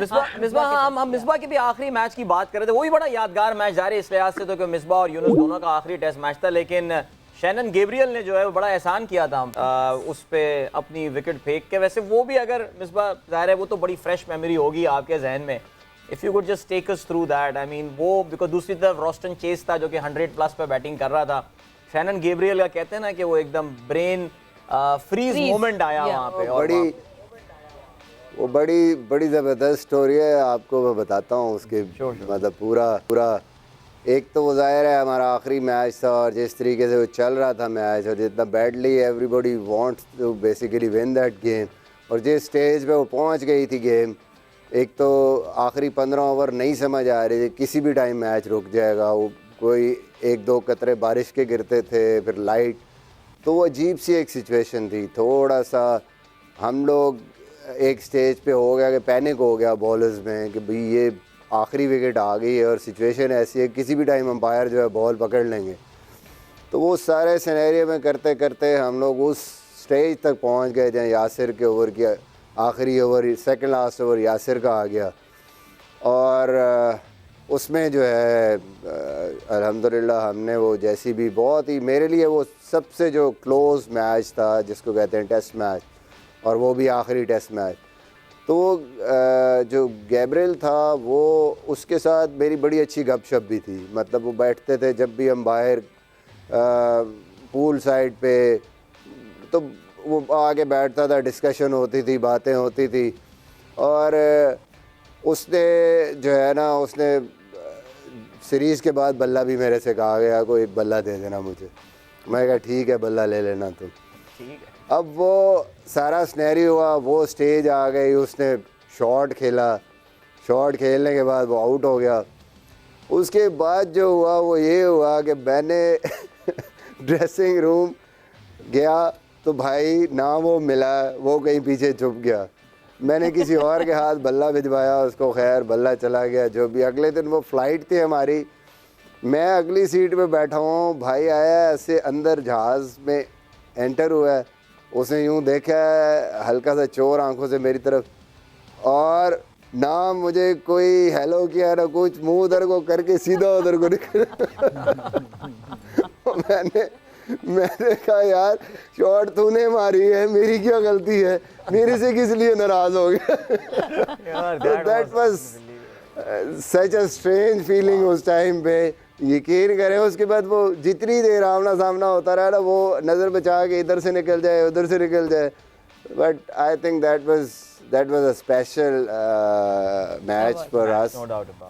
मिसबा हाँ, हम मिसबा के भी आखिरी मैच की बात कर रहे थे, वो भी बड़ा यादगार मैच जा रही है इस लिहाज से तो कि मिसबा और यूनुस दोनों का आखिरी टेस्ट मैच था, लेकिन शैनन गैब्रियल ने जो है वो बड़ा एहसान किया था उस पे अपनी विकेट फेंक के। वैसे वो भी अगर मिसबा ज़ाहिर है वो तो बड़ी फ्रेश मेमोरी होगी आपके जहन में, if you could just take us through that. I mean वो बिकॉज दूसरी तरफ रॉस्टन चेस था जो कि 100+ पे बैटिंग कर रहा था। शैनन गैब्रियल का कहते हैं ना कि वो एकदम ब्रेन फ्रीज मोमेंट आया वहाँ पे। और वो बड़ी ज़बरदस्त स्टोरी है, आपको मैं बताता हूँ उसके मतलब पूरा एक तो वो ज़ाहिर है हमारा आखिरी मैच था और जिस तरीके से वो चल रहा था मैच और जितना badly everybody wants to basically win that game, और जिस स्टेज पे वो पहुँच गई थी गेम, एक तो आखिरी 15 ओवर नहीं समझ आ रही थी, किसी भी टाइम मैच रुक जाएगा, वो कोई 1-2 कतरे बारिश के गिरते थे, फिर लाइट, तो वो अजीब सी एक सिचुएशन थी। थोड़ा सा हम लोग एक स्टेज पे हो गया कि पैनिक हो गया बॉलर्स में कि भाई ये आखिरी विकेट आ गई है और सिचुएशन ऐसी है किसी भी टाइम अंपायर जो है बॉल पकड़ लेंगे। तो वो सारे सिनेरियो में करते करते हम लोग उस स्टेज तक पहुंच गए जहाँ यासिर के ओवर की आखिरी over, second last over Yasir का आ गया, और उसमें जो है अल्हम्दुलिल्लाह हमने वो जैसी भी बहुत ही, मेरे लिए वो सबसे जो क्लोज मैच था जिसको कहते हैं टेस्ट मैच, और वो भी आखिरी टेस्ट मैच। तो जो गैब्रियल था वो उसके साथ मेरी बड़ी अच्छी गपशप भी थी, मतलब वो बैठते थे जब भी हम बाहर पूल साइड पे, तो वो आके बैठता था, डिस्कशन होती थी, बातें होती थी। और उसने जो है ना, उसने सीरीज़ के बाद बल्ला भी मेरे से कहा गया कोई एक बल्ला दे देना मुझे, मैं कहा ठीक है बल्ला ले लेना तुम, ठीक है। अब वो सारा स्नैरी हुआ, वो स्टेज आ गई, उसने शॉट खेला, शॉट खेलने के बाद वो आउट हो गया। उसके बाद जो हुआ वो ये हुआ कि मैंने ड्रेसिंग रूम गया तो भाई ना वो मिला, वो कहीं पीछे छुप गया, मैंने किसी और के हाथ बल्ला भिजवाया उसको, खैर बल्ला चला गया। जो भी अगले दिन वो फ़्लाइट थी हमारी, मैं अगली सीट पे बैठा हूँ, भाई आया ऐसे अंदर जहाज़ में एंटर हुआ है, उसने यूँ देखा है हल्का सा चोर आंखों से मेरी तरफ, और ना मुझे कोई हेलो किया ना कुछ, मुंह उधर को करके सीधा उधर को निकल मैंने कहा यार शॉट तूने मारी है, मेरी क्या गलती है, मेरे से किस लिए नाराज़ हो गया। That was such a strange feeling उस टाइम पे, यकीन करें। उसके बाद वो जितनी देर आमना सामना होता रहा ना, वो नज़र बचा के इधर से निकल जाए उधर से निकल जाए, but I think that was a special match for us,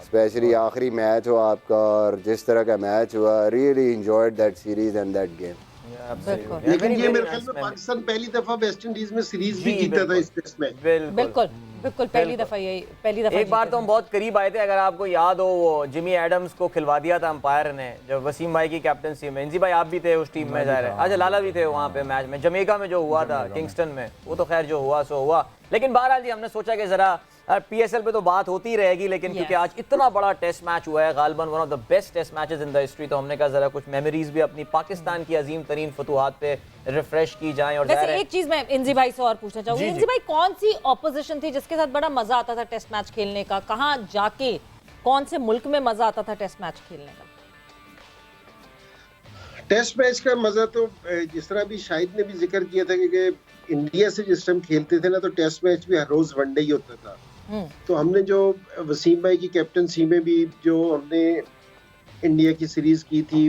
specially आखिरी मैच हो आपका, और जिस तरह का मैच हुआ, really enjoyed that series and that game. लेकिन ये मेरे ख्याल में पाकिस्तान पहली दफा वेस्ट इंडीज में सीरीज भी जीता था इस टेस्ट में। बिल्कुल पहली दफा एक बार तो हम बहुत करीब आए थे, अगर आपको याद हो, वो जिमी एडम्स को खिलवा दिया था अंपायर ने, जब वसीम भाई की कैप्टनसी में। इंजी भाई आप भी थे उस टीम में, ज़ाहिर है अच्छा लाला भी थे वहाँ पे मैच में, जमैका में जो हुआ था किंगस्टन में, वो तो खैर जो हुआ सो हुआ। लेकिन बहरहाल जी हमने सोचा कि ज़रा PSL पे तो बात होती रहेगी, लेकिन क्योंकि आज इतना बड़ा टेस्ट मैच हुआ है, गालिबन one of the best test matches in the history, तो हमने कहा जरा कुछ मेमोरीज भी अपनी पाकिस्तान की अजीम तरीन फतुहात पे रिफ्रेश की जाएं। और वैसे एक चीज मैं इंजी भाई से और पूछना चाहूंगी, इंजी भाई कौन सी ऑपोजिशन थी जिसके साथ बड़ा मजा आता था टेस्ट मैच खेलने का, कहाँ जाके कौन से मुल्क में मजा आता था टेस्ट मैच खेलने का? टेस्ट मैच का मजा तो जिस तरह भी शाहिद ने भी जिक्र किया था कि इंडिया से जिस टाइम खेलते थे ना, तो टेस्ट मैच भी हर रोज वनडे ही होता था। तो हमने जो वसीम भाई की कैप्टनसी में भी जो हमने इंडिया की सीरीज की थी,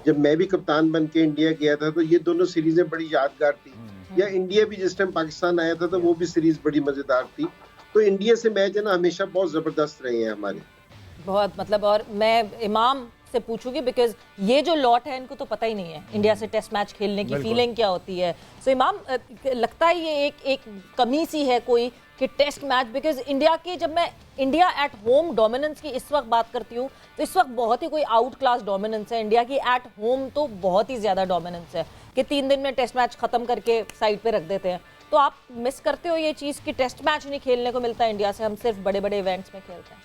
जब मैं भी कप्तान बन के इंडिया गया था, तो ये दोनों सीरीजें बड़ी यादगार थी। या इंडिया भी जिस टाइम पाकिस्तान आया था तो वो भी सीरीज बड़ी मजेदार थी। तो इंडिया से मैच है ना हमेशा बहुत जबरदस्त रहे हैं हमारे, बहुत मतलब। और मैं इमाम से पूछूंगी बिकॉज ये जो लॉट है इनको तो पता ही नहीं है इंडिया से टेस्ट मैच खेलने की फीलिंग क्या होती है। सो इमाम, लगता है ये एक कमी सी है कोई कि टेस्ट मैच, बिकॉज इंडिया की, जब मैं इंडिया एट होम डोमिनेंस की इस वक्त बात करती हूँ तो इस वक्त बहुत ही कोई आउट क्लास डोमिनेंस है इंडिया की एट होम, तो बहुत ही ज़्यादा डोमिनेंस है कि 3 दिन में टेस्ट मैच ख़त्म करके साइड पे रख देते हैं। तो आप मिस करते हो ये चीज़ कि टेस्ट मैच नहीं खेलने को मिलता इंडिया से, हम सिर्फ बड़े बड़े इवेंट्स में खेलते हैं?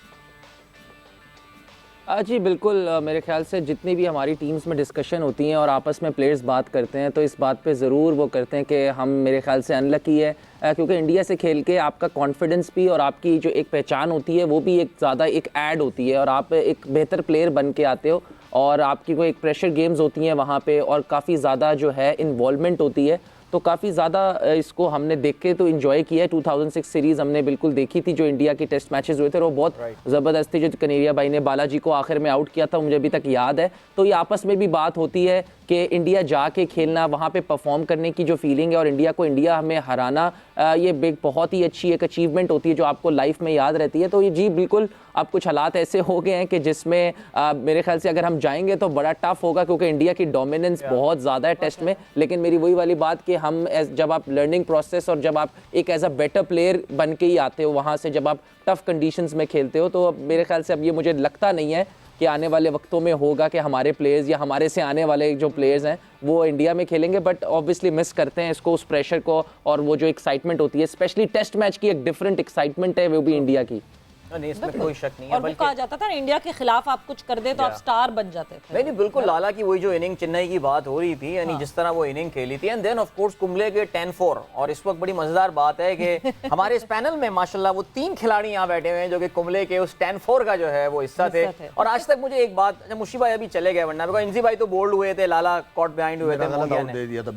जी बिल्कुल, मेरे ख्याल से जितनी भी हमारी टीम्स में डिस्कशन होती हैं और आपस में प्लेयर्स बात करते हैं तो इस बात पे ज़रूर वो करते हैं कि हम, मेरे ख्याल से अनलकी है क्योंकि इंडिया से खेल के आपका कॉन्फिडेंस भी और आपकी जो एक पहचान होती है वो भी एक ज़्यादा एक ऐड होती है और आप एक बेहतर प्लेयर बन के आते हो और आपकी कोई एक प्रेशर गेम्स होती हैं वहाँ पे और काफ़ी ज़्यादा जो है इन्वॉल्वमेंट होती है, तो काफ़ी ज़्यादा इसको हमने देख के तो इन्जॉय किया है। 2006 सीरीज़ हमने बिल्कुल देखी थी, जो इंडिया की टेस्ट मैचेस हुए थे वो बहुत ज़बरदस्त थी, जो कनेरिया भाई ने बालाजी को आखिर में आउट किया था, मुझे अभी तक याद है। तो ये आपस में भी बात होती है कि इंडिया जाके खेलना, वहाँ पे परफॉर्म करने की जो फीलिंग है और इंडिया को इंडिया हमें हराना, ये बिग बहुत ही अच्छी एक अचीवमेंट होती है जो आपको लाइफ में याद रहती है। तो ये जी बिल्कुल, अब कुछ हालात ऐसे हो गए हैं कि जिसमें मेरे ख्याल से अगर हम जाएंगे तो बड़ा टफ होगा क्योंकि इंडिया की डोमिनेंस बहुत ज़्यादा है टेस्ट में। लेकिन मेरी वही वाली बात कि हम जब आप लर्निंग प्रोसेस और जब आप एक एज अ बेटर प्लेयर बन के ही आते हो वहाँ से, जब आप टफ कंडीशंस में खेलते हो, तो मेरे ख्याल से अब ये मुझे लगता नहीं है कि आने वाले वक्तों में होगा कि हमारे प्लेयर्स या हमारे से आने वाले जो प्लेयर्स हैं वो इंडिया में खेलेंगे। बट ऑब्वियसली मिस करते हैं इसको, उस प्रेशर को, और वो जो एक्साइटमेंट होती है, स्पेशली टेस्ट मैच की एक डिफरेंट एक्साइटमेंट है वो भी इंडिया की। नहीं, इसमें कोई शक नहीं है। और वो कहा जाता था ना, इंडिया के खिलाफ आप कुछ कर दे तो आप स्टार बन जाते थे। नहीं, बिल्कुल, लाला की वही जो इनिंग चेन्नई की बात हो रही थी, यानी जिस तरह वो इनिंग खेली थी, and then of course Kumble के 10-4। और इस वक्त बड़ी मजेदार बात है कि हमारे इस पैनल में माशाल्लाह वो 3 खिलाड़ी यहाँ बैठे हुए हैं जो कि कुंबले के उस 10-4 का जो है वो हिस्सा थे। और आज तक मुझे एक बात, मुशी भाई अभी चले गए, वरना बिकॉज़ इंजी भाई तो बोल्ड हुए थे, लाला कॉट बिहाइंड हुए थे,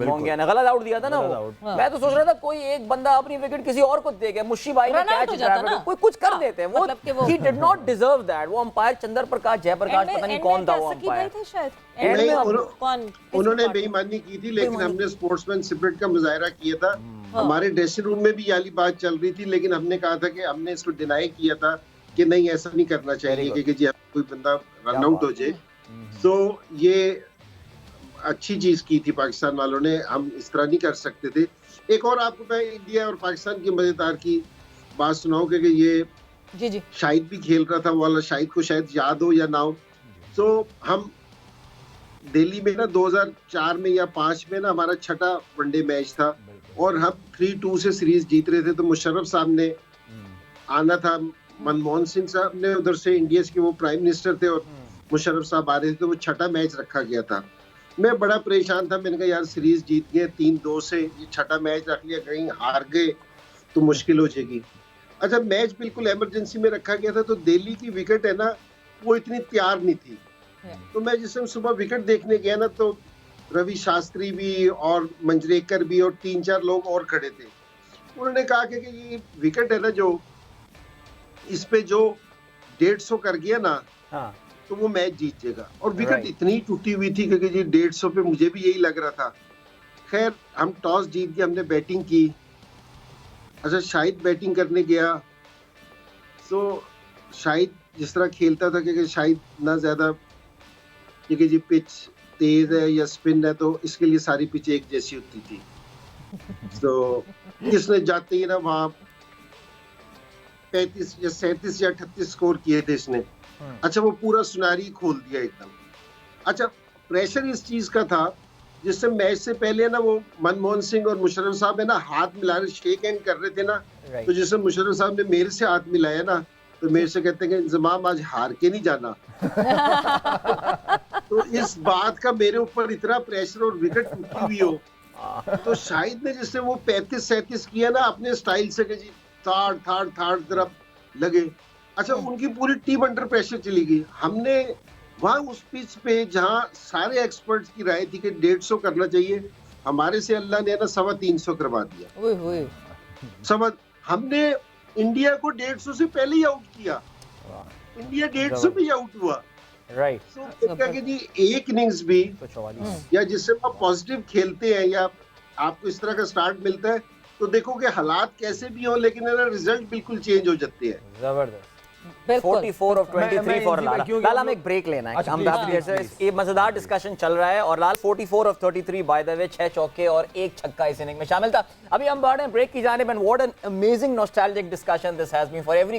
मोंगिया ने गलत आउट दिया था ना वो। मैं तो सोच रहा था कोई एक बंदा अपनी विकेट किसी और को दे गया, मुशी भाई ने कैच कोई कुछ कर देते हैं, वो he did not deserve that. वो अंपायर चंद्र प्रकाश जयप्रकाश, पता नहीं कौन था वो अंपायर, उन्होंने बेईमानी की थी, लेकिन हमने स्पोर्ट्समैन स्पिरिट का मुजाहरा किया था। हमारे ड्रेसिंग रूम में भी ये वाली बात चल रही थी, लेकिन हमने कहा था कि हमने इसको डिनाई किया था कि नहीं, ऐसा नहीं करना चाहिए कि जी कोई बंदा रन आउट हो जाए। तो ये अच्छी चीज की थी पाकिस्तान वालों ने, हम इस तरह नहीं कर सकते थे। एक और आपको मैं इंडिया और पाकिस्तान की मजेदार की बात सुनाऊं कि ये जी शाहिद भी खेल रहा था, वो वाला शाहिद को शायद याद हो या ना हो। तो हम दिल्ली में ना 2004 में या 5 में ना हमारा छठा वनडे मैच था और हम 3-2 से सीरीज जीत रहे थे। तो मुशर्रफ साहब ने आना था, मनमोहन सिंह साहब ने उधर से, इंडिया के वो प्राइम मिनिस्टर थे, और मुशर्रफ साहब आ रहे थे, तो वो छठा मैच रखा गया था। मैं बड़ा परेशान था, मैंने कहा यार सीरीज जीत गए 3-2 से, ये छठा मैच रख लिया, कहीं हार गए तो मुश्किल हो जाएगी। अच्छा, मैच बिल्कुल इमरजेंसी में रखा गया था, तो दिल्ली की विकेट है ना वो इतनी तैयार नहीं थी। तो मैं जिस समय सुबह विकेट देखने गया ना, तो रवि शास्त्री भी और मंजरेकर भी और 3-4 लोग और खड़े थे। उन्होंने कहा कि ये विकेट है ना, जो इस पे जो 150 कर गया ना, तो वो मैच जीत जाएगा। और विकेट इतनी टूटी हुई थी क्योंकि जी 150 पे मुझे भी यही लग रहा था। खैर, हम टॉस जीत के हमने बैटिंग की। अच्छा, शाहिद बैटिंग करने गया, तो शाहिद जिस तरह खेलता था, क्योंकि शाहिद ना ज्यादा, क्योंकि जी पिच तेज है या स्पिन है, तो इसके लिए सारी पिच एक जैसी होती थी। तो इसने जाते ही ना वहाँ 35 या 37 या 38 स्कोर किए थे इसने। अच्छा, वो पूरा सुनारी खोल दिया एकदम। अच्छा, प्रेशर इस चीज का था, जिससे मैच से पहले ना वो मनमोहन सिंह और मुशर्रफ साहब है ना हाथ मिला रहे, शेक हैंड कर रहे थे ना। तो जैसे मुशर्रफ साहब ने मेरे से हाथ मिलाया ना, तो मेरे से कहते हैं कि इंजमाम आज हार के नहीं जाना। तो इस बात का मेरे ऊपर इतना प्रेशर और विकेट टूटी हुई हो, तो शाहिद ने जिससे वो 35-37 किया ना अपने स्टाइल से, कि जी थर्ड तरफ लगे। अच्छा, उनकी पूरी टीम अंडर प्रेशर चली गई। हमने वहां उस पिच पे जहां सारे एक्सपर्ट्स की राय थी कि 150 करना चाहिए, हमारे से अल्लाह ने ना 350 करवा दिया। हमने इंडिया को 150 से पहले ही आउट किया, इंडिया 150 पे ही आउट हुआ। तो जी एक इनिंग्स भी या जिससे आप पॉजिटिव खेलते हैं या आपको इस तरह का स्टार्ट मिलता है, तो देखो कि हालात कैसे भी हो, लेकिन रिजल्ट बिल्कुल चेंज हो जाते हैं। जबरदस्त। 44 of 23 फॉर लाला। लाला, हमें एक ब्रेक लेना है, हम ये मजेदार डिस्कशन चल रहा है। और लाल 44 of 33 बाय द वे, 6 चौके और 1 छक्का इस इनिंग में शामिल था। अभी हम बढ़ रहे हैं ब्रेक की जानिब, and what an amazing nostalgic discussion this has been for every